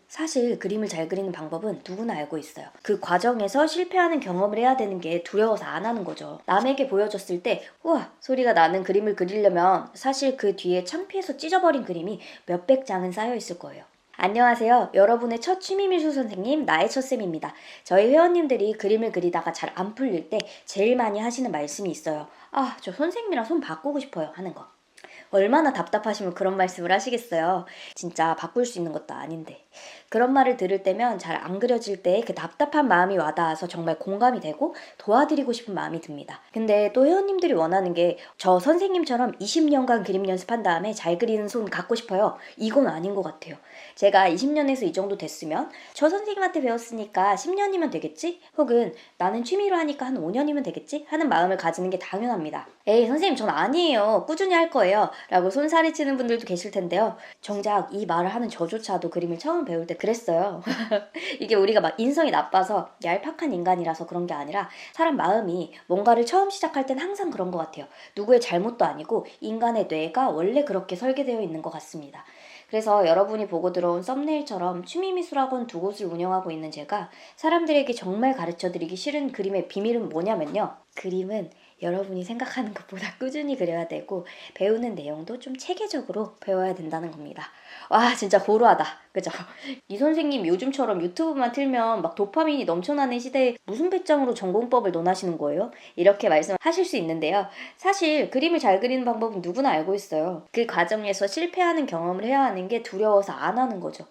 사실 그림을 잘 그리는 방법은 누구나 알고 있어요. 그 과정에서 실패하는 경험을 해야 되는 게 두려워서 안 하는 거죠. 남에게 보여줬을 때 우와 소리가 나는 그림을 그리려면 사실 그 뒤에 창피해서 찢어버린 그림이 몇백 장은 쌓여 있을 거예요. 안녕하세요. 여러분의 첫 취미미술 선생님 나의 첫쌤입니다. 저희 회원님들이 그림을 그리다가 잘 안 풀릴 때 제일 많이 하시는 말씀이 있어요. 저 선생님이랑 손 바꾸고 싶어요 하는 거. 얼마나 답답하시면 그런 말씀을 하시겠어요. 진짜 바꿀 수 있는 것도 아닌데. 그런 말을 들을 때면 잘 안 그려질 때 그 답답한 마음이 와닿아서 정말 공감이 되고 도와드리고 싶은 마음이 듭니다. 근데 또 회원님들이 원하는 게 저 선생님처럼 20년간 그림 연습한 다음에 잘 그리는 손 갖고 싶어요. 이건 아닌 것 같아요. 제가 20년에서 이 정도 됐으면 저 선생님한테 배웠으니까 10년이면 되겠지? 혹은 나는 취미로 하니까 한 5년이면 되겠지? 하는 마음을 가지는 게 당연합니다. 에이 선생님 전 아니에요. 꾸준히 할 거예요. 라고 손살이 치는 분들도 계실 텐데요. 정작 이 말을 하는 저조차도 그림을 처음 배울 때 그랬어요. 이게 우리가 막 인성이 나빠서 얄팍한 인간이라서 그런 게 아니라 사람 마음이 뭔가를 처음 시작할 땐 항상 그런 것 같아요. 누구의 잘못도 아니고 인간의 뇌가 원래 그렇게 설계되어 있는 것 같습니다. 그래서 여러분이 보고 들어온 썸네일처럼 취미미술학원 2곳을 운영하고 있는 제가 사람들에게 정말 가르쳐드리기 싫은 그림의 비밀은 뭐냐면요. 그림은 여러분이 생각하는 것보다 꾸준히 그려야 되고 배우는 내용도 좀 체계적으로 배워야 된다는 겁니다. 와 진짜 고루하다. 그죠? 이 선생님 요즘처럼 유튜브만 틀면 막 도파민이 넘쳐나는 시대에 무슨 배짱으로 전공법을 논하시는 거예요? 이렇게 말씀하실 수 있는데요. 사실 그림을 잘 그리는 방법은 누구나 알고 있어요. 그 과정에서 실패하는 경험을 해야 하는 게 두려워서 안 하는 거죠.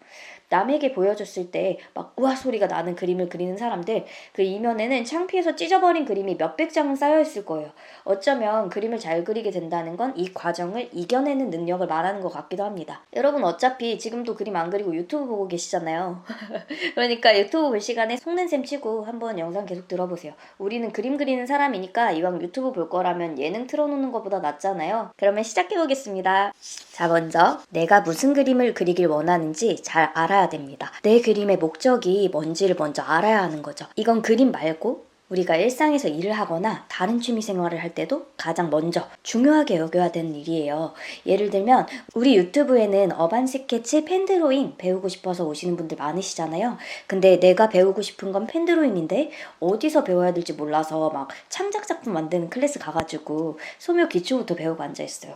남에게 보여줬을 때 막 우와 소리가 나는 그림을 그리는 사람들 그 이면에는 창피해서 찢어버린 그림이 몇백 장은 쌓여있을 거예요. 어쩌면 그림을 잘 그리게 된다는 건 이 과정을 이겨내는 능력을 말하는 것 같기도 합니다. 여러분 어차피 지금도 그림 안 그리고 유튜브 보고 계시잖아요. 그러니까 유튜브 볼 시간에 속는 셈 치고 한번 영상 계속 들어보세요. 우리는 그림 그리는 사람이니까 이왕 유튜브 볼 거라면 예능 틀어놓는 것보다 낫잖아요. 그러면 시작해보겠습니다. 자 먼저 내가 무슨 그림을 그리길 원하는지 잘 알아야 됩니다. 내 그림의 목적이 뭔지를 먼저 알아야 하는 거죠. 이건 그림 말고 우리가 일상에서 일을 하거나 다른 취미 생활을 할 때도 가장 먼저 중요하게 여겨야 되는 일이에요. 예를 들면 우리 유튜브에는 어반 스케치, 펜드로잉 배우고 싶어서 오시는 분들 많으시잖아요. 근데 내가 배우고 싶은 건 펜드로잉인데 어디서 배워야 될지 몰라서 막 창작 작품 만드는 클래스 가가지고 소묘 기초부터 배우고 앉아있어요.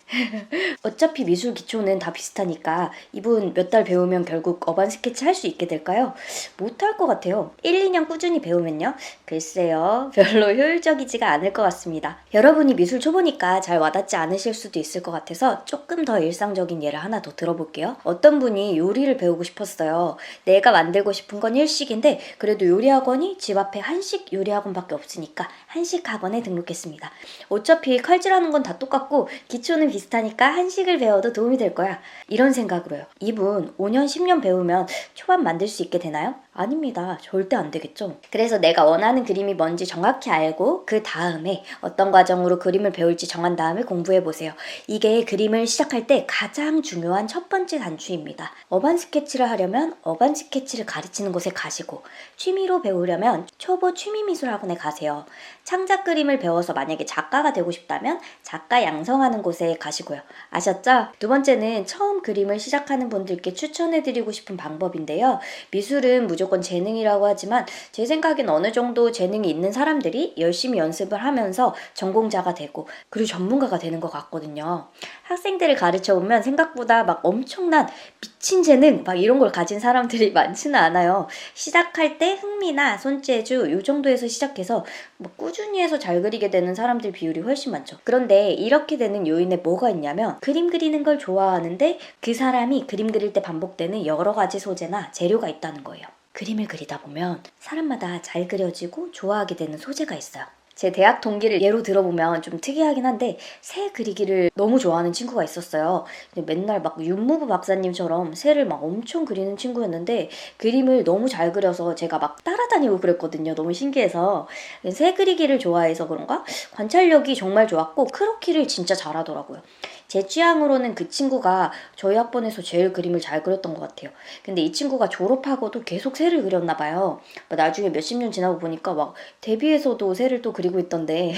어차피 미술 기초는 다 비슷하니까 이분 몇 달 배우면 결국 어반 스케치 할 수 있게 될까요? 못할 것 같아요. 1, 2년 꾸준히 배우면요. 글쎄요. 별로 효율적이지가 않을 것 같습니다. 여러분이 미술 초보니까 잘 와닿지 않으실 수도 있을 것 같아서 조금 더 일상적인 예를 하나 더 들어볼게요. 어떤 분이 요리를 배우고 싶었어요. 내가 만들고 싶은 건 일식인데 그래도 요리학원이 집 앞에 한식 요리학원밖에 없으니까 한식학원에 등록했습니다. 어차피 칼질하는 건 다 똑같고 기초는 비슷하니까 한식을 배워도 도움이 될 거야. 이런 생각으로요. 이분 5년 10년 배우면 초밥 만들 수 있게 되나요? 아닙니다. 절대 안 되겠죠. 그래서 내가 원하는 그림이 뭔지 정확히 알고 그 다음에 어떤 과정으로 그림을 배울지 정한 다음에 공부해보세요. 이게 그림을 시작할 때 가장 중요한 첫 번째 단추입니다. 어반 스케치를 하려면 어반 스케치를 가르치는 곳에 가시고 취미로 배우려면 초보 취미미술학원에 가세요. 창작 그림을 배워서 만약에 작가가 되고 싶다면 작가 양성하는 곳에 가시고요. 아셨죠? 두 번째는 처음 그림을 시작하는 분들께 추천해드리고 싶은 방법인데요. 미술은 무조건 재능이라고 하지만 제 생각엔 어느 정도 재능이 있는 사람들이 열심히 연습을 하면서 전공자가 되고 그리고 전문가가 되는 것 같거든요. 학생들을 가르쳐 보면 생각보다 막 엄청난 미친 재능 막 이런 걸 가진 사람들이 많지는 않아요. 시작할 때 흥미나 손재주 이 정도에서 시작해서 뭐 꾸준히 해서 잘 그리게 되는 사람들 비율이 훨씬 많죠. 그런데 이렇게 되는 요인에 뭐가 있냐면 그림 그리는 걸 좋아하는데 그 사람이 그림 그릴 때 반복되는 여러 가지 소재나 재료가 있다는 거예요. 그림을 그리다 보면 사람마다 잘 그려지고 좋아하게 되는 소재가 있어요. 제 대학 동기를 예로 들어보면 좀 특이하긴 한데 새 그리기를 너무 좋아하는 친구가 있었어요. 근데 맨날 막 윤무부 박사님처럼 새를 막 엄청 그리는 친구였는데 그림을 너무 잘 그려서 제가 막 따라다니고 그랬거든요. 너무 신기해서. 새 그리기를 좋아해서 그런가? 관찰력이 정말 좋았고 크로키를 진짜 잘하더라고요. 제 취향으로는 그 친구가 저희 학번에서 제일 그림을 잘 그렸던 것 같아요. 근데 이 친구가 졸업하고도 계속 새를 그렸나 봐요. 나중에 몇십 년 지나고 보니까 막 데뷔해서도 새를 또 그리고 있던데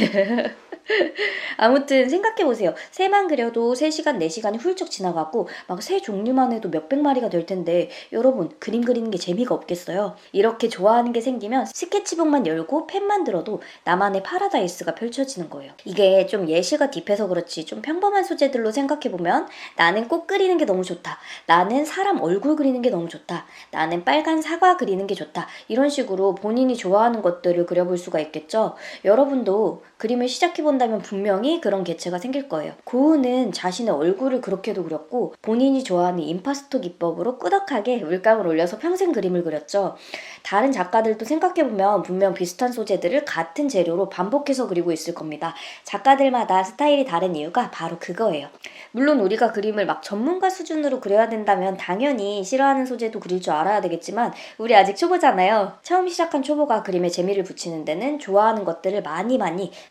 아무튼 생각해보세요. 새만 그려도 3시간, 4시간이 훌쩍 지나가고 막 새 종류만 해도 몇백 마리가 될 텐데 여러분 그림 그리는 게 재미가 없겠어요? 이렇게 좋아하는 게 생기면 스케치북만 열고 펜만 들어도 나만의 파라다이스가 펼쳐지는 거예요. 이게 좀 예시가 딥해서 그렇지 좀 평범한 소재들로 생각해보면 나는 꽃 그리는 게 너무 좋다. 나는 사람 얼굴 그리는 게 너무 좋다. 나는 빨간 사과 그리는 게 좋다. 이런 식으로 본인이 좋아하는 것들을 그려볼 수가 있겠죠? 여러분도 그림을 시작해본다면 분명히 그런 개체가 생길 거예요. 고흐는 자신의 얼굴을 그렇게도 그렸고 본인이 좋아하는 임파스토 기법으로 꾸덕하게 물감을 올려서 평생 그림을 그렸죠. 다른 작가들도 생각해보면 분명 비슷한 소재들을 같은 재료로 반복해서 그리고 있을 겁니다. 작가들마다 스타일이 다른 이유가 바로 그거예요. 물론 우리가 그림을 막 전문가 수준으로 그려야 된다면 당연히 싫어하는 소재도 그릴 줄 알아야 되겠지만 우리 아직 초보잖아요. 처음 시작한 초보가 그림에 재미를 붙이는 데는 좋아하는 것들을 많이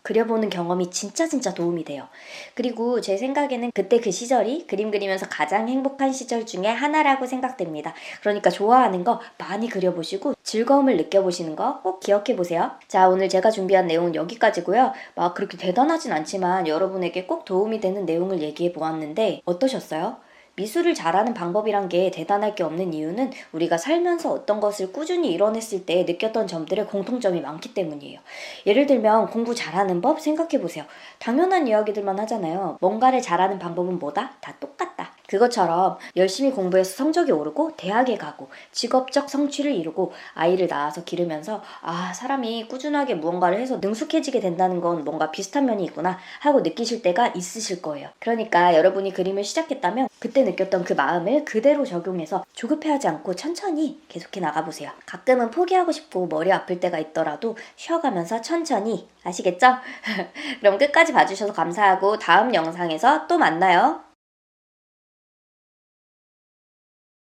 그려보는 경험이 진짜 도움이 돼요. 그리고 제 생각에는 그때 그 시절이 그림 그리면서 가장 행복한 시절 중에 하나라고 생각됩니다. 그러니까 좋아하는 거 많이 그려보시고 즐거움을 느껴보시는 거 꼭 기억해보세요. 자, 오늘 제가 준비한 내용은 여기까지고요. 막 그렇게 대단하진 않지만 여러분에게 꼭 도움이 되는 내용을 얘기해 보았는데 어떠셨어요? 미술을 잘하는 방법이란 게 대단할 게 없는 이유는 우리가 살면서 어떤 것을 꾸준히 이뤄냈을 때 느꼈던 점들의 공통점이 많기 때문이에요. 예를 들면 공부 잘하는 법 생각해보세요. 당연한 이야기들만 하잖아요. 뭔가를 잘하는 방법은 뭐다? 다 똑같다. 그것처럼 열심히 공부해서 성적이 오르고 대학에 가고 직업적 성취를 이루고 아이를 낳아서 기르면서 사람이 꾸준하게 무언가를 해서 능숙해지게 된다는 건 뭔가 비슷한 면이 있구나 하고 느끼실 때가 있으실 거예요. 그러니까 여러분이 그림을 시작했다면 그때 느꼈던 그 마음을 그대로 적용해서 조급해하지 않고 천천히 계속해 나가보세요. 가끔은 포기하고 싶고 머리 아플 때가 있더라도 쉬어가면서 천천히 아시겠죠? 그럼 끝까지 봐주셔서 감사하고 다음 영상에서 또 만나요.